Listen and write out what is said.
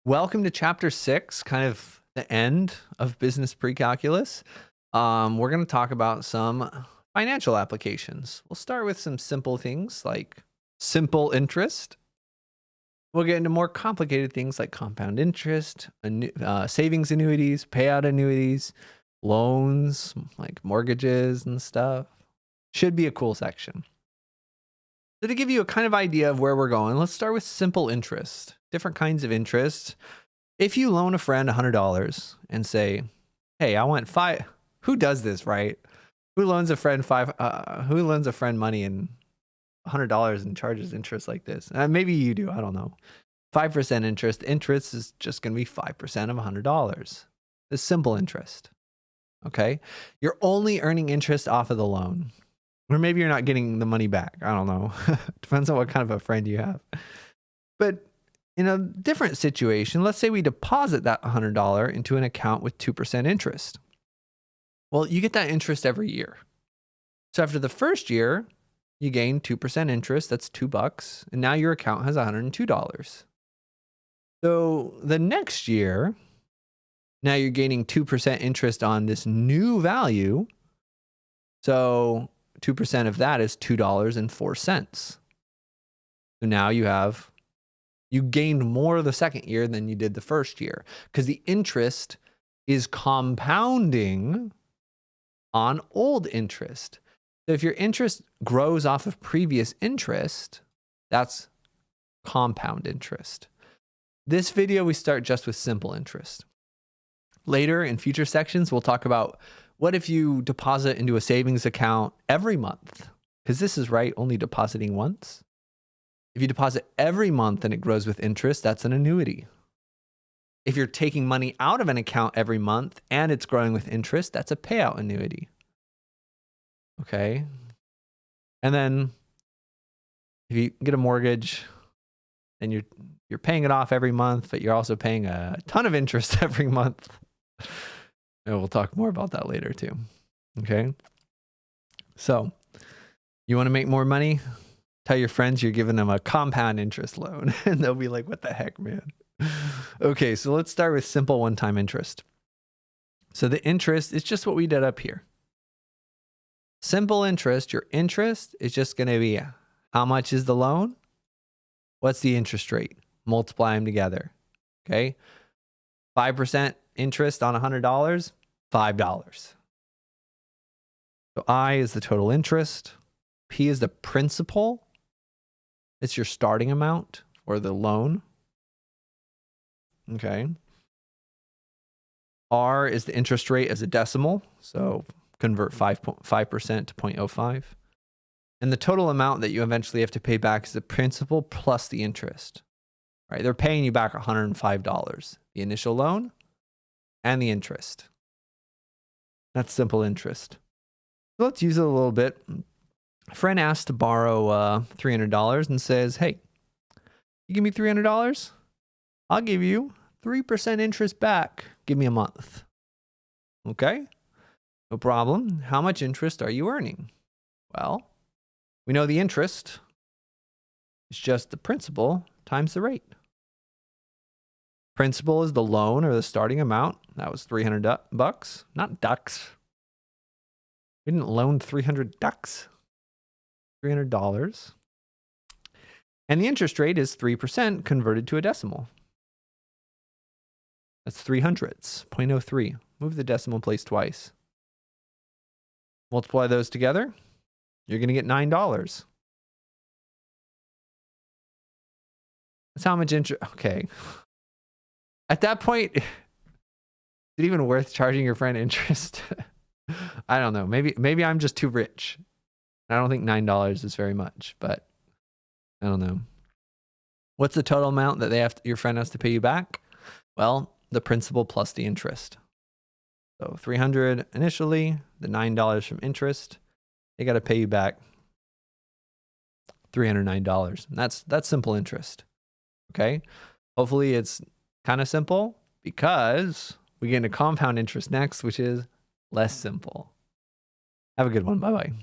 Welcome to chapter 6, kind of the end of business pre-calculus. We're going to talk about some financial applications. We'll start with some simple things like simple interest. We'll get into more complicated things like compound interest, savings annuities, payout annuities, loans, like mortgages and stuff. Should be a cool section. So to give you a kind of idea of where we're going, let's start with simple interest. Different kinds of interest. If you loan a friend $100 and say, "Hey, I want five," who does this, right? Who loans a friend who loans a friend money and $100 and charges interest like this? Maybe you do. I don't know. 5% interest. Interest is just going to be 5% of $100. It's simple interest. Okay, you're only earning interest off of the loan, or maybe you're not getting the money back. I don't know. Depends on what kind of a friend you have. But in a different situation, let's say we deposit that $100 into an account with 2% interest. Well, you get that interest every year. So after the first year, you gain 2% interest. That's $2. And now your account has $102. So the next year, now you're gaining 2% interest on this new value. So 2% of that is $2.04. So now you gained more the second year than you did the first year because the interest is compounding on old interest. So if your interest grows off of previous interest, that's compound interest. This video, we start just with simple interest. Later in future sections, we'll talk about what if you deposit into a savings account every month, because this is right, only depositing once. If you deposit every month and it grows with interest, that's an annuity. If you're taking money out of an account every month and it's growing with interest, that's a payout annuity. Okay. And then if you get a mortgage and you're paying it off every month, but you're also paying a ton of interest every month. And we'll talk more about that later too. Okay. So you want to make more money? Tell your friends you're giving them a compound interest loan and they'll be like, "What the heck, man?" Okay, so let's start with simple one-time interest. So the interest is just what we did up here. Simple interest, your interest is just going to be how much is the loan? What's the interest rate? Multiply them together. Okay. 5% interest on $100, $5. So I is the total interest. P is the principal. It's your starting amount or the loan. Okay. R is the interest rate as a decimal. So convert 5% to 0.05. And the total amount that you eventually have to pay back is the principal plus the interest. Right? They're paying you back $105, the initial loan and the interest. That's simple interest. So let's use it a little bit. A friend asks to borrow $300 and says, "Hey, you give me $300? I'll give you 3% interest back. Give me a month." Okay, no problem. How much interest are you earning? Well, we know the interest is just the principal times the rate. Principal is the loan or the starting amount. That was $300, not ducks. We didn't loan 300 ducks. $300. And the interest rate is 3% converted to a decimal. That's 300ths, 0.03. Move the decimal place twice. Multiply those together. You're going to get $9. That's how much interest. Okay. At that point, is it even worth charging your friend interest? I don't know. Maybe I'm just too rich. I don't think $9 is very much, but I don't know. What's the total amount that your friend has to pay you back? Well, the principal plus the interest. So $300 initially, the $9 from interest. They got to pay you back $309. And that's simple interest. Okay. Hopefully it's kind of simple because we get into compound interest next, which is less simple. Have a good one. Bye-bye.